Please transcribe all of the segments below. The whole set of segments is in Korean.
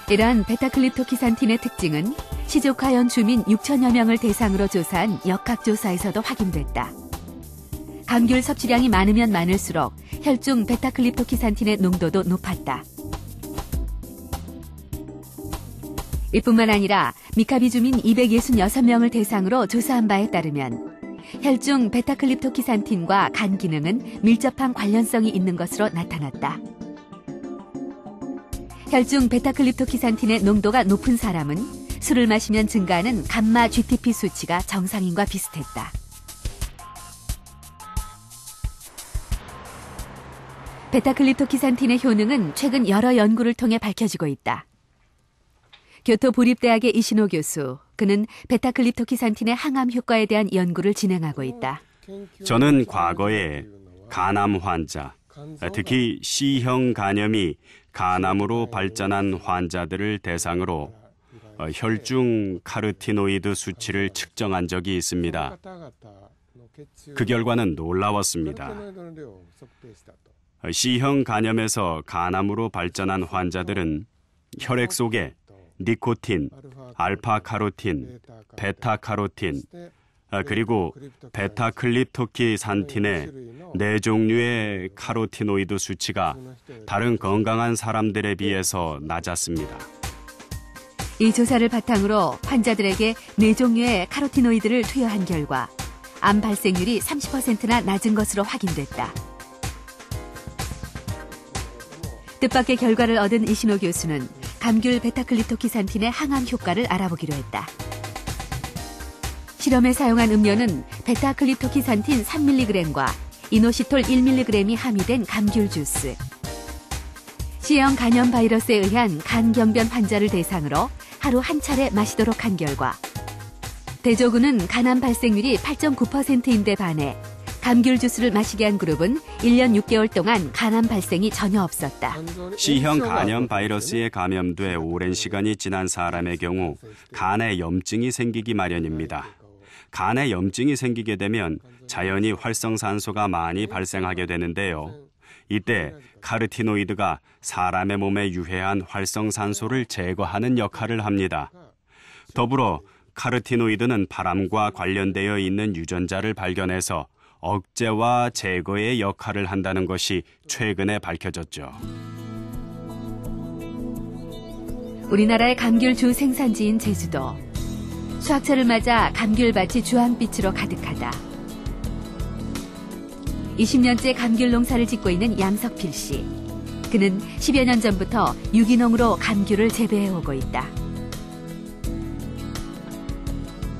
이러한 베타클립토키산틴의 특징은 시족하현 주민 6천여 명을 대상으로 조사한 역학조사에서도 확인됐다. 감귤 섭취량이 많으면 많을수록 혈중 베타클립토키산틴의 농도도 높았다. 이뿐만 아니라 미카비 주민 266명을 대상으로 조사한 바에 따르면 혈중 베타클립토키산틴과 간 기능은 밀접한 관련성이 있는 것으로 나타났다. 혈중 베타클립토키산틴의 농도가 높은 사람은 술을 마시면 증가하는 감마 GTP 수치가 정상인과 비슷했다. 베타클립토키산틴의 효능은 최근 여러 연구를 통해 밝혀지고 있다. 교토보립대학의 이신호 교수, 그는 베타클립토키산틴의 항암 효과에 대한 연구를 진행하고 있다. 저는 과거에 간암 환자, 특히 C형 간염이 간암으로 발전한 환자들을 대상으로 혈중 카르티노이드 수치를 측정한 적이 있습니다. 그 결과는 놀라웠습니다. C형 간염에서 간암으로 발전한 환자들은 혈액 속에 니코틴, 알파카로틴, 베타카로틴, 그리고 베타클립토키산틴의 4종류의 카로티노이드 수치가 다른 건강한 사람들에 비해서 낮았습니다. 이 조사를 바탕으로 환자들에게 4종류의 카로티노이드를 투여한 결과 암 발생률이 30%나 낮은 것으로 확인됐다. 뜻밖의 결과를 얻은 이신호 교수는 감귤 베타클립토키산틴의 항암 효과를 알아보기로 했다. 실험에 사용한 음료는 베타클립토키산틴 3mg과 이노시톨 1mg이 함유된 감귤 주스. C형 간염 바이러스에 의한 간경변 환자를 대상으로 하루 한 차례 마시도록 한 결과 대조군은 간암 발생률이 8.9%인데 반해 감귤 주스를 마시게 한 그룹은 1년 6개월 동안 간암 발생이 전혀 없었다. C형 간염 바이러스에 감염돼 오랜 시간이 지난 사람의 경우 간에 염증이 생기기 마련입니다. 간에 염증이 생기게 되면 자연히 활성산소가 많이 발생하게 되는데요. 이때 카르티노이드가 사람의 몸에 유해한 활성산소를 제거하는 역할을 합니다. 더불어 카르티노이드는 바람과 관련되어 있는 유전자를 발견해서 억제와 제거의 역할을 한다는 것이 최근에 밝혀졌죠. 우리나라의 감귤 주 생산지인 제주도. 수확철을 맞아 감귤밭이 주황빛으로 가득하다. 20년째 감귤 농사를 짓고 있는 양석필 씨. 그는 10여 년 전부터 유기농으로 감귤을 재배해오고 있다.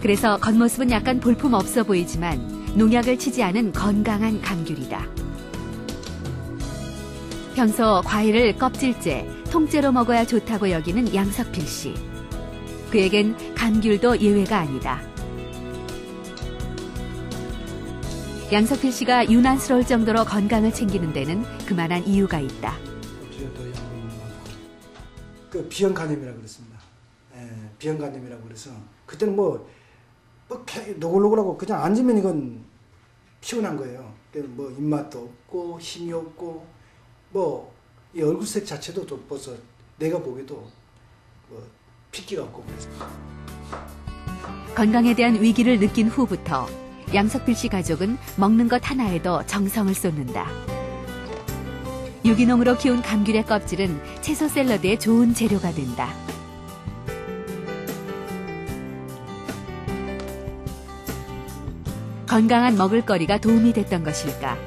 그래서 겉모습은 약간 볼품없어 보이지만 농약을 치지 않은 건강한 감귤이다. 평소 과일을 껍질째, 통째로 먹어야 좋다고 여기는 양석필 씨. 그에겐 감귤도 예외가 아니다. 양석필 씨가 유난스러울 정도로 건강을 챙기는 데는 그만한 이유가 있다. 그 비형 간염이라고 그랬습니다. 비형 간염이라고 그래서 그때는 노골노골하고 그냥 앉으면 이건 피곤한 거예요. 뭐 입맛도 없고 힘이 없고 이 얼굴색 자체도 또 벌써 내가 보기에도 핏기가 없고 그래서. 건강에 대한 위기를 느낀 후부터 양석필 씨 가족은 먹는 것 하나에도 정성을 쏟는다. 유기농으로 키운 감귤의 껍질은 채소 샐러드에 좋은 재료가 된다. 건강한 먹을거리가 도움이 됐던 것일까?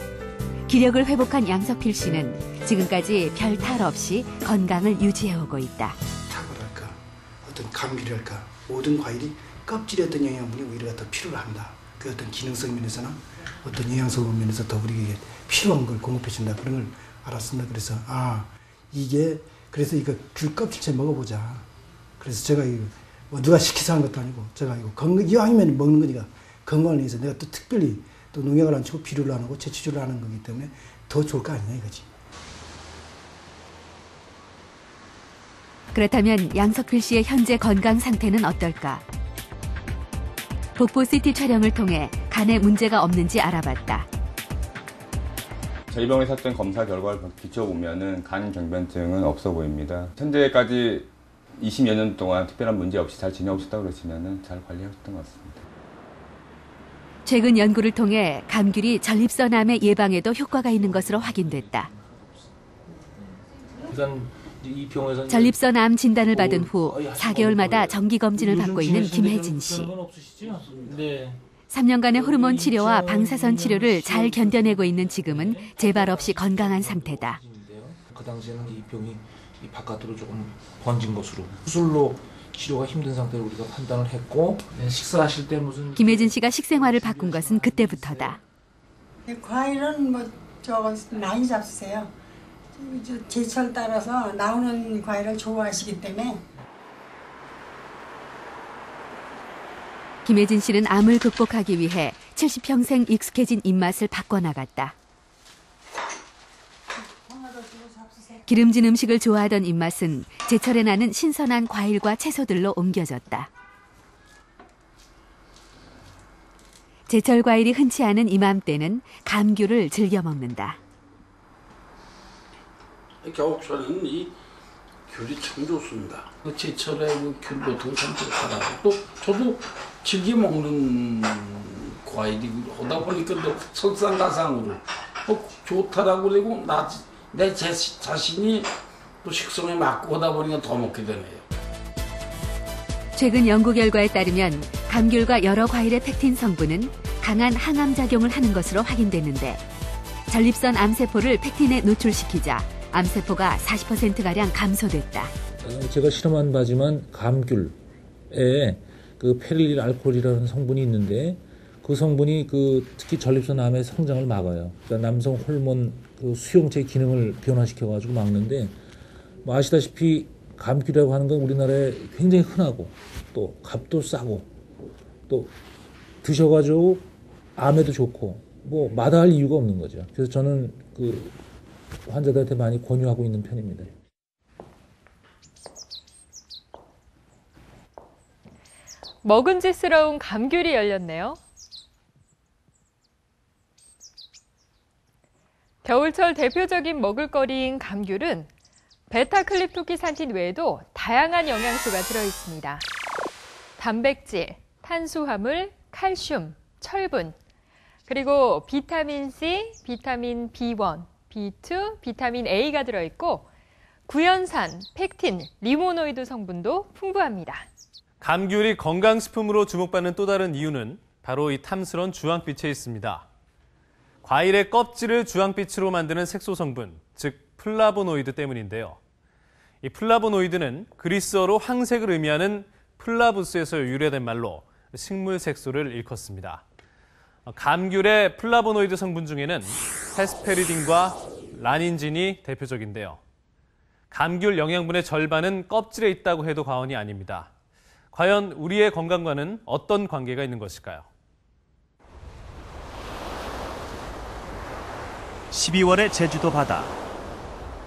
기력을 회복한 양석필 씨는 지금까지 별 탈 없이 건강을 유지해오고 있다. 사과랄까, 어떤 감귤이랄까, 모든 과일이 껍질에 어떤 영양분이 오히려 더 필요로 합니다. 그 어떤 기능성 면에서나 어떤 영양성 면에서 더 우리에게 필요한 걸 공급해준다. 그런 걸 알았습니다. 그래서 그래서 이거 귤 껍질째 먹어보자. 그래서 제가 누가 시켜서 하는 것도 아니고 제가 이왕이면 먹는 거니까 건강을 위해서 내가 또 특별히 또 농약을 안 치고 비료를 안 하고 채취주를 하는 거기 때문에 더 좋을 거 아니냐 이거지. 그렇다면 양석필 씨의 현재 건강 상태는 어떨까? 복부 CT 촬영을 통해 간에 문제가 없는지 알아봤다. 저희 병원에 샀던 검사 결과를 비춰보면은 간경변증은 없어 보입니다. 현재까지 20여 년 동안 특별한 문제 없이 잘 지내오셨다고 그러시면은 잘 관리하셨던 것 같습니다. 최근 연구를 통해 감귤이 전립선암의 예방에도 효과가 있는 것으로 확인됐다. 이 병원에서 전립선암 진단을 받은 후 4개월마다 정기검진을 받고 있는 김혜진 씨. 네. 3년간의 호르몬 치료와 방사선 치료를 잘 견뎌내고 있는 지금은 재발 없이 건강한 상태다. 그 당시에는 이 병이 이 바깥으로 조금 번진 것으로 수술로 치료가 힘든 상태로 우리가 판단을 했고 식사하실 때 무슨 김혜진 씨가 식생활을 바꾼 것은 그때부터다. 과일은 뭐 저거 많이 잡수세요. 제철 따라서 나오는 과일을 좋아하시기 때문에. 김혜진 씨는 암을 극복하기 위해 70평생 익숙해진 입맛을 바꿔나갔다. 기름진 음식을 좋아하던 입맛은 제철에 나는 신선한 과일과 채소들로 옮겨졌다. 제철 과일이 흔치 않은 이맘때는 감귤을 즐겨 먹는다. 겨울철에는 이 귤이 참 좋습니다. 제철에 그 귤 같은 거 참 좋더라고요. 또 저도 즐겨 먹는 과일이 하다 보니까 또 설상가상으로 좋다라고 그러고 내 자신이 또 식성에 맞고 하다 보니까 더 먹게 되네요. 최근 연구 결과에 따르면 감귤과 여러 과일의 펙틴 성분은 강한 항암 작용을 하는 것으로 확인됐는데 전립선 암세포를 펙틴에 노출시키자 암세포가 40%가량 감소됐다. 제가 실험한 바지만 감귤에 그 페릴 알코올이라는 성분이 있는데 그 성분이 특히 전립선 암의 성장을 막아요. 그러니까 남성 호르몬 수용체 기능을 변화시켜가지고 막는데 뭐 아시다시피 감귤이라고 하는 건 우리나라에 굉장히 흔하고 또 값도 싸고 또 드셔가지고 암에도 좋고 뭐 마다할 이유가 없는 거죠. 그래서 저는 환자들한테 많이 권유하고 있는 편입니다. 먹음직스러운 감귤이 열렸네요. 겨울철 대표적인 먹을거리인 감귤은 베타클립토키산틴 외에도 다양한 영양소가 들어있습니다. 단백질, 탄수화물, 칼슘, 철분, 그리고 비타민C, 비타민 B1, B2, 비타민 A가 들어있고 구연산, 펙틴, 리모노이드 성분도 풍부합니다. 감귤이 건강식품으로 주목받는 또 다른 이유는 바로 이 탐스런 주황빛에 있습니다. 과일의 껍질을 주황빛으로 만드는 색소 성분, 즉 플라보노이드 때문인데요. 이 플라보노이드는 그리스어로 황색을 의미하는 플라부스에서 유래된 말로 식물 색소를 일컫습니다. 감귤의 플라보노이드 성분 중에는 헤스페리딘과 라닌진이 대표적인데요. 감귤 영양분의 절반은 껍질에 있다고 해도 과언이 아닙니다. 과연 우리의 건강과는 어떤 관계가 있는 것일까요? 12월의 제주도 바다.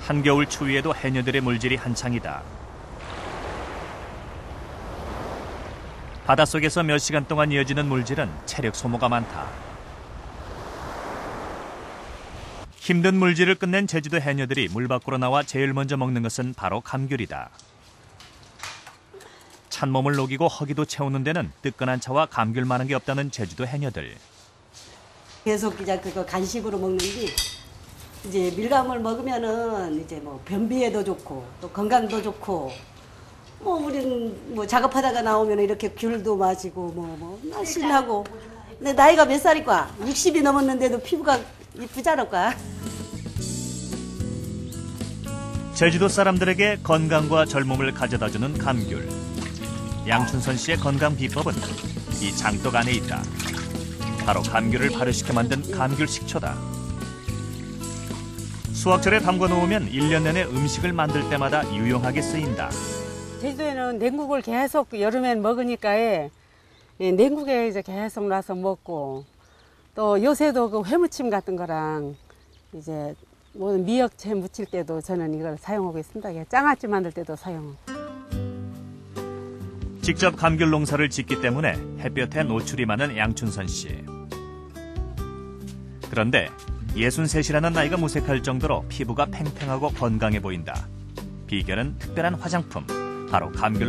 한겨울 추위에도 해녀들의 물질이 한창이다. 바닷속에서 몇 시간 동안 이어지는 물질은 체력 소모가 많다. 힘든 물질을 끝낸 제주도 해녀들이 물 밖으로 나와 제일 먼저 먹는 것은 바로 감귤이다. 찬 몸을 녹이고 허기도 채우는 데는 뜨끈한 차와 감귤만한 게 없다는 제주도 해녀들. 계속 그냥 그거 간식으로 먹는지 이제 밀감을 먹으면은 이제 뭐 변비에도 좋고 또 건강도 좋고 뭐 우리는 뭐 작업하다가 나오면 이렇게 귤도 마시고 뭐 신나고. 근데 나이가 몇 살일까? 60이 넘었는데도 피부가 이쁘지 않을까? 제주도 사람들에게 건강과 젊음을 가져다주는 감귤. 양춘선 씨의 건강 비법은 이 장독 안에 있다. 바로 감귤을 발효시켜 만든 감귤 식초다. 수확철에 담궈 놓으면 1년 내내 음식을 만들 때마다 유용하게 쓰인다. 제주도에는 냉국을 계속 여름엔 먹으니까 냉국에 이제 계속 놔서 먹고 또 요새도 그 회무침 같은 거랑 이제 뭐 미역채 무칠 때도 저는 이걸 사용하고 있습니다. 장아찌 만들 때도 사용하고. 직접 감귤 농사를 짓기 때문에 햇볕에 노출이 많은 양춘선 씨. 그런데 63이라는 나이가 무색할 정도로 피부가 팽팽하고 건강해 보인다. 비결은 특별한 화장품, 바로 감귤